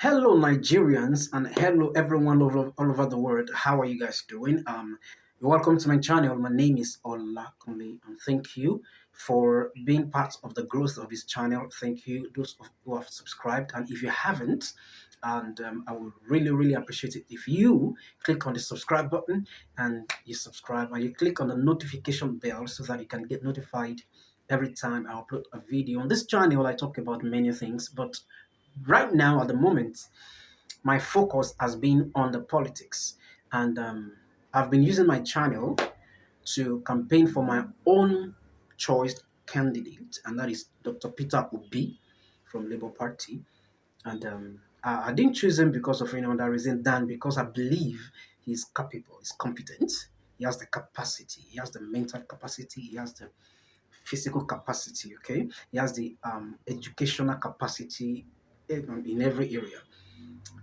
Hello, Nigerians, and hello, everyone all over the world. How are you guys doing? Welcome to my channel. My name is Olakunle, and thank you for being part of the growth of this channel. Thank you, those who have subscribed, and if you haven't, and I would really appreciate it if you click on the subscribe button and you subscribe, and you click on the notification bell so that you can get notified every time I upload a video. On this channel, I talk about many things, but right now at the moment my focus has been on the politics, and I've been using my channel to campaign for my own choice candidate, and that is Dr. Peter Obi from Labour Party. And I didn't choose him because of any other reason than because I believe he's capable, he's competent, he has the capacity, he has the mental capacity, he has the physical capacity, okay? He has the educational capacity in every area.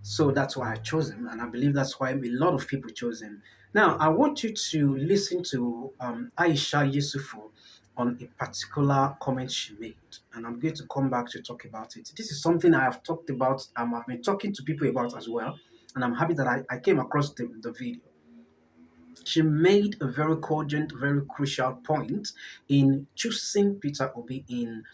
So that's why I chose him, and I believe that's why a lot of people chose him. Now, I want you to listen to Aisha Yesufu on a particular comment she made, and I'm going to come back to talk about it. This is something I have talked about, I've been talking to people about as well, and I'm happy that I came across the video. She made a very cogent, very crucial point in choosing Peter Obi in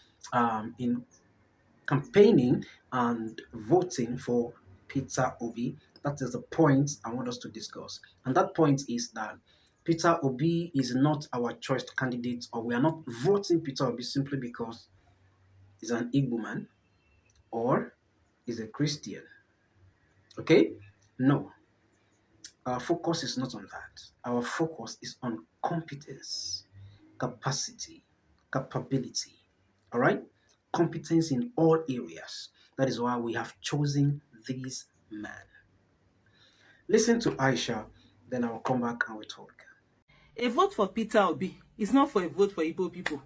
campaigning and voting for Peter Obi. That is the point I want us to discuss. And that point is that Peter Obi is not our choice candidate, or we are not voting Peter Obi simply because he's an Igbo man or he's a Christian. Okay? No. Our focus is not on that. Our focus is on competence, capacity, capability. All right? Competence in all areas. That is why we have chosen this man. Listen to Aisha, then I'll come back and we'll talk. A vote for Peter Obi is not for a vote for Igbo people.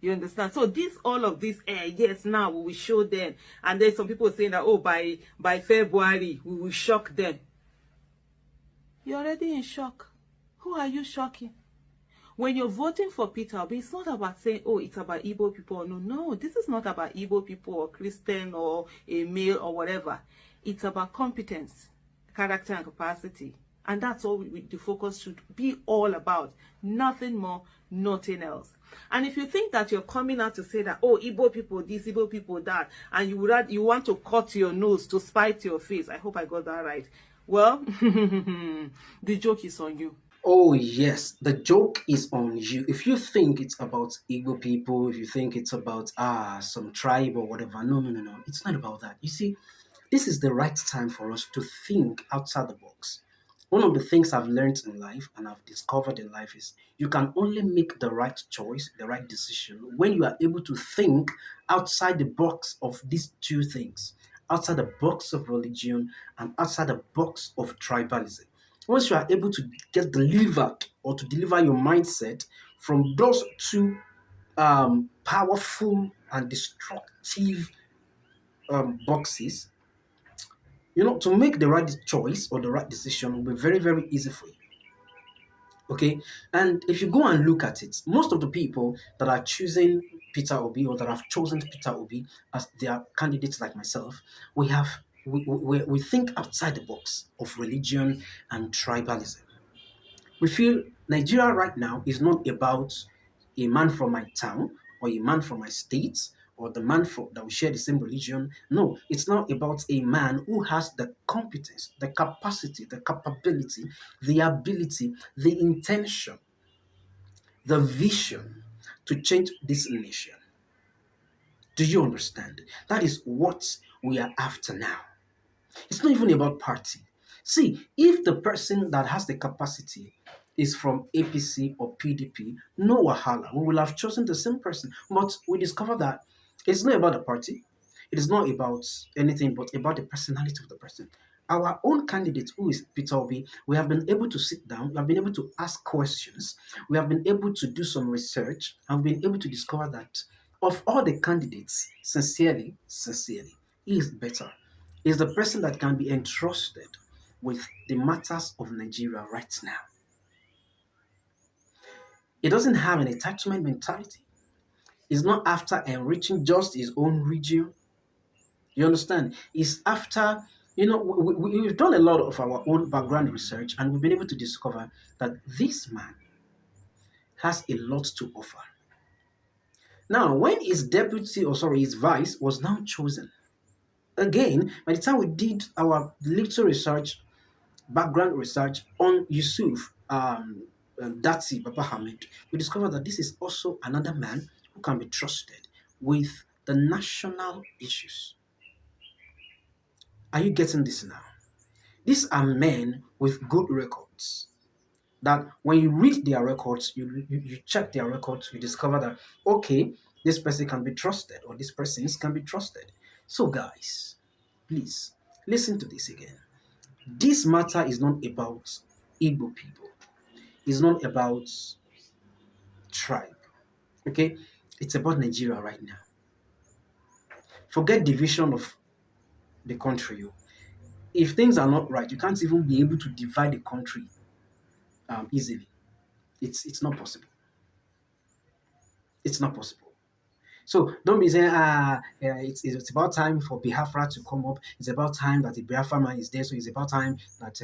You understand? So this, all of this, yes, now we will show them. And then some people saying that, oh, by February, we will shock them. You're already in shock. Who are you shocking? When you're voting for Peter Obi, it's not about saying, oh, it's about Igbo people. No, this is not about Igbo people or Christian or a male or whatever. It's about competence, character, and capacity. And that's all the focus should be all about. Nothing more, nothing else. And if you think that you're coming out to say that, oh, Igbo people this, Igbo people that, and you want to cut your nose to spite your face, I hope I got that right. Well, the joke is on you. Oh, yes, the joke is on you. If you think it's about Igbo people, if you think it's about some tribe or whatever, no. It's not about that. You see, this is the right time for us to think outside the box. One of the things I've learned in life and I've discovered in life is you can only make the right choice, the right decision, when you are able to think outside the box of these two things, outside the box of religion and outside the box of tribalism. Once you are able to get delivered or to deliver your mindset from those two powerful and destructive boxes, to make the right choice or the right decision will be very easy for you. Okay, and if you go and look at it, most of the people that are choosing Peter Obi or that have chosen Peter Obi as their candidates, like myself, we think outside the box of religion and tribalism. We feel Nigeria right now is not about a man from my town or a man from my state or the man that we share the same religion. No, it's not about a man who has the competence, the capacity, the capability, the ability, the intention, the vision to change this nation. Do you understand? That is what we are after now. It's not even about party. See, if the person that has the capacity is from APC or PDP, no wahala. We will have chosen the same person. But we discover that it's not about the party. It is not about anything but about the personality of the person. Our own candidate, who is Peter Obi, we have been able to sit down, we have been able to ask questions, we have been able to do some research, and we've been able to discover that of all the candidates, sincerely, he is better. He is the person that can be entrusted with the matters of Nigeria right now. He doesn't have an attachment mentality. He's not after enriching just his own region. You understand? It's after, we've done a lot of our own background research and we've been able to discover that this man has a lot to offer. Now, when his deputy, or sorry, his vice was now chosen, again, by the time we did our little research, background research on Yusuf, Datsi Baba Hamid, we discovered that this is also another man who can be trusted with the national issues. Are you getting this now? These are men with good records. That when you read their records, you check their records, you discover that, okay, this person can be trusted or these persons can be trusted. So, guys, please listen to this again. This matter is not about Igbo people, it's not about tribe, okay? It's about Nigeria right now. Forget division of the country. If things are not right, you can't even be able to divide the country easily. It's not possible. It's not possible. So don't be saying, yeah, it's about time for Biafra to come up. It's about time that the Biafra man is there. So it's about time that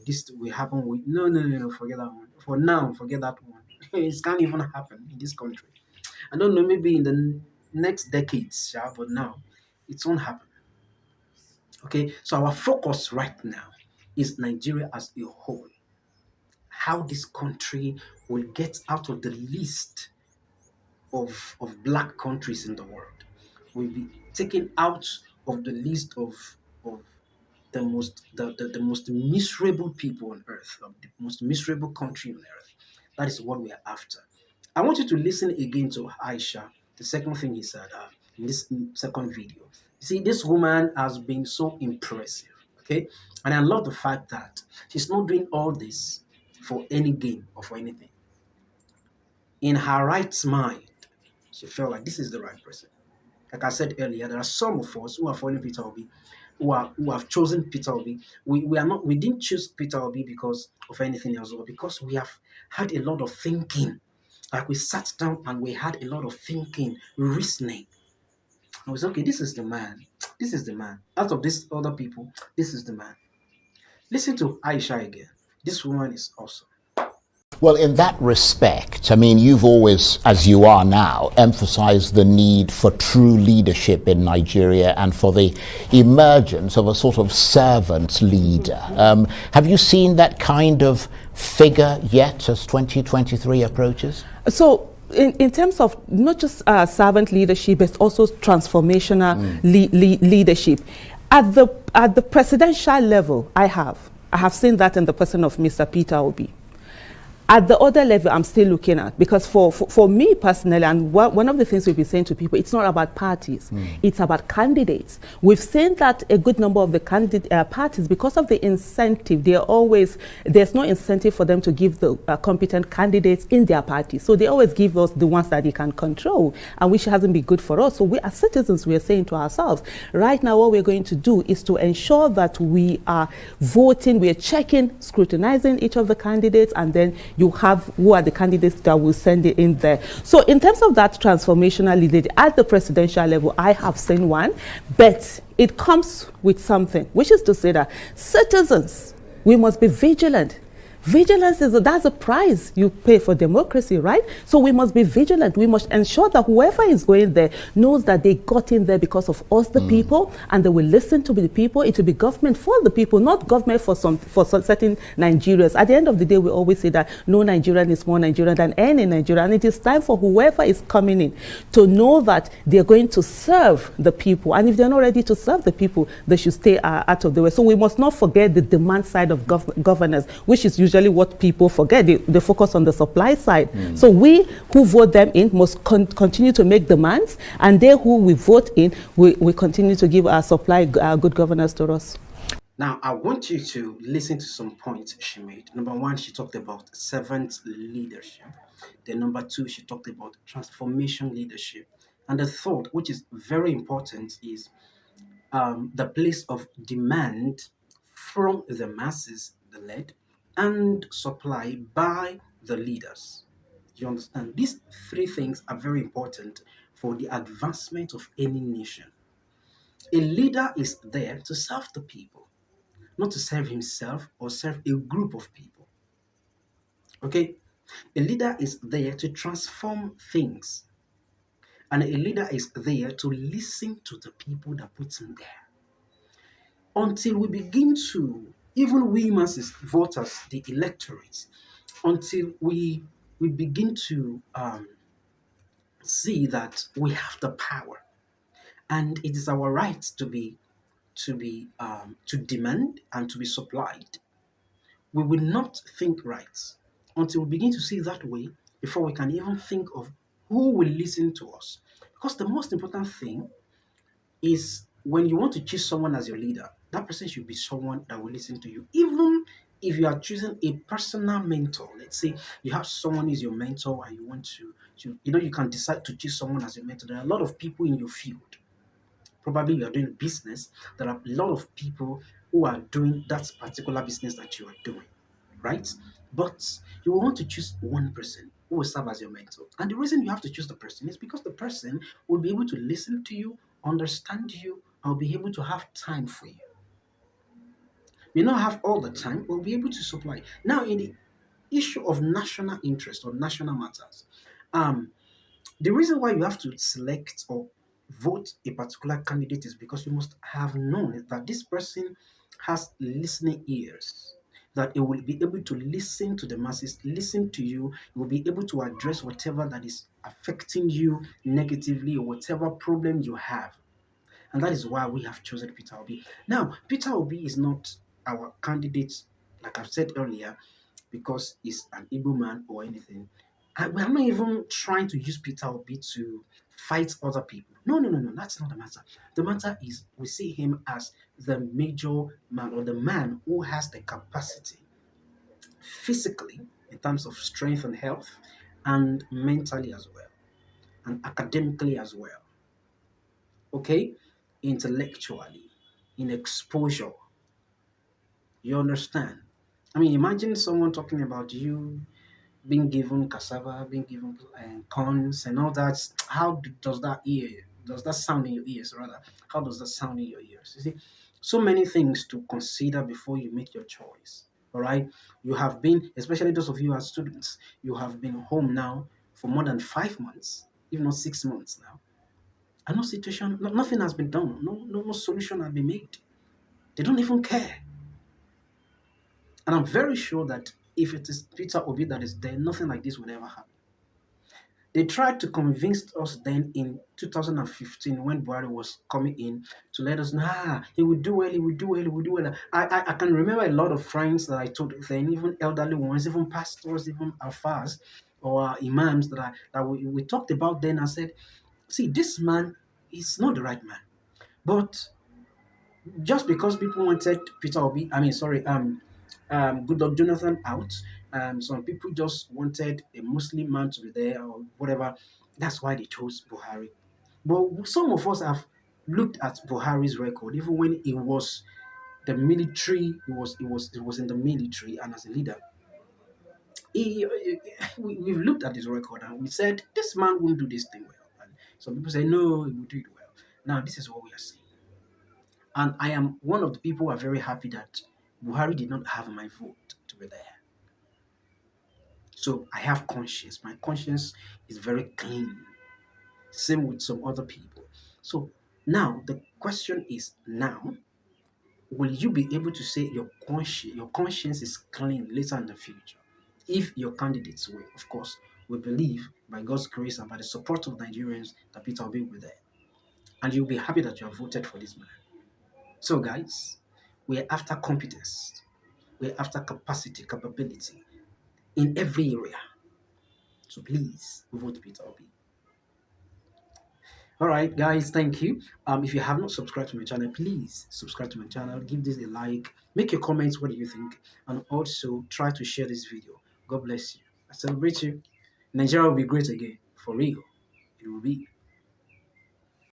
this will happen. No, no, no, no, forget that one. For now, forget that one. It can't even happen in this country. I don't know, maybe in the next decades, yeah, but now it won't happen. Okay, so our focus right now is Nigeria as a whole. How this country will get out of the list of black countries in the world, will be taken out of the list of the most miserable people on earth, of the most miserable country on earth. That is what we are after. I want you to listen again to Aisha, the second thing he said in this second video. You see, this woman has been so impressive, okay? And I love the fact that she's not doing all this for any gain or for anything. In her right mind, she felt like this is the right person. Like I said earlier, there are some of us who are following Peter Obi, who have chosen Peter Obi. We didn't choose Peter Obi because of anything else, but because we have had a lot of thinking. Like we sat down and we had a lot of thinking, reasoning. I was okay, this is the man. This is the man. Out of these other people, this is the man. Listen to Aisha again. This woman is awesome. Well, in that respect, I mean, you've always, as you are now, emphasized the need for true leadership in Nigeria and for the emergence of a sort of servant leader. Have you seen that kind of figure yet as 2023 approaches? So, in terms of not just servant leadership, but also transformational leadership, at the presidential level, I have seen that in the person of Mr. Peter Obi. At the other level, I'm still looking at, because for me personally, and one of the things we've been saying to people, it's not about parties, it's about candidates. We've seen that a good number of the parties, because of the incentive, there's no incentive for them to give the competent candidates in their party. So they always give us the ones that they can control, and which hasn't been good for us. So we as citizens, we are saying to ourselves, right now what we're going to do is to ensure that we are voting, we are checking, scrutinizing each of the candidates, and then you have who are the candidates that will send it in there. So in terms of that transformational leader at the presidential level, I have seen one, but it comes with something, which is to say that citizens, we must be vigilant. Vigilance that's a price you pay for democracy, right? So we must be vigilant. We must ensure that whoever is going there knows that they got in there because of us, the people, and they will listen to the people. It will be government for the people, not government for some certain Nigerians. At the end of the day, we always say that no Nigerian is more Nigerian than any Nigerian. And it is time for whoever is coming in to know that they're going to serve the people. And if they're not ready to serve the people, they should stay out of the way. So we must not forget the demand side of governance, which is usually what people forget. They focus on the supply side. So we who vote them in must continue to make demands, and they who we vote in, we continue to give our supply good governance to us. Now, I want you to listen to some points she made. Number one, she talked about servant leadership. Then, number two, she talked about transformation leadership. And the third, which is very important, is the place of demand from the masses, the led, and supply by the leaders. You understand? These three things are very important for the advancement of any nation. A leader is there to serve the people, not to serve himself or serve a group of people. Okay? A leader is there to transform things, and a leader is there to listen to the people that put him there. Until we begin to, even we masses, voters, the electorate, until we begin to see that we have the power and it is our right to demand and to be supplied. We will not think right until we begin to see that way before we can even think of who will listen to us. Because the most important thing is when you want to choose someone as your leader, that person should be someone that will listen to you. Even if you are choosing a personal mentor, let's say you have someone who's your mentor and you want to you can decide to choose someone as your mentor. There are a lot of people in your field. Probably you are doing business. There are a lot of people who are doing that particular business that you are doing, right? But you will want to choose one person who will serve as your mentor. And the reason you have to choose the person is because the person will be able to listen to you, understand you, and will be able to have time for you. May not have all the time, but will be able to supply. Now, in the issue of national interest or national matters, um, the reason why you have to select or vote a particular candidate is because you must have known that this person has listening ears, that it will be able to listen to the masses, listen to you, it will be able to address whatever that is affecting you negatively or whatever problem you have. And that is why we have chosen Peter Obi. Now, Peter Obi is not our candidate, like I've said earlier, because he's an Igbo man or anything. And we're not even trying to use Peter Obi to fight other people. No, no, no, no. That's not the matter. The matter is we see him as the major man or the man who has the capacity physically in terms of strength and health and mentally as well and academically as well. Okay? Intellectually, in exposure. You understand? I mean, imagine someone talking about you being given cassava, being given corns and all that. Does that does that sound in your ears rather? How does that sound in your ears? You see, so many things to consider before you make your choice. All right, you have been, especially those of you as students, you have been home now for more than 5 months, if not 6 months now, and no situation, nothing has been done. No solution has been made. They don't even care. And I'm very sure that if it is Peter Obi that is there, nothing like this would ever happen. They tried to convince us then in 2015 when Buhari was coming in to let us know, he would do well, he would do well, he would do well. I can remember a lot of friends that I told then, even elderly ones, even pastors, even alfas or imams that we talked about then. I said, see, this man is not the right man. But just because people wanted Peter Obi, Goodluck Jonathan out, some people just wanted a Muslim man to be there or whatever. That's why they chose Buhari. But some of us have looked at Buhari's record, even when he was the military, it was in the military and as a leader. We've looked at his record and we said this man won't do this thing well. And some people say no, he will do it well. Now this is what we are seeing. And I am one of the people who are very happy that Buhari did not have my vote to be there. So I have conscience. My conscience is very clean. Same with some other people. So now the question is now, will you be able to say your conscience is clean later in the future? If your candidates win, of course, we believe by God's grace and by the support of Nigerians that Peter Obi will be there. And you'll be happy that you have voted for this man. So, guys, we're after competence, we're after capacity, capability in every area. So, please vote Peter Obi. All right, guys, thank you. If you have not subscribed to my channel, please subscribe to my channel, give this a like, make your comments. What do you think? And also try to share this video. God bless you. I celebrate you. Nigeria will be great again. For real, it will be.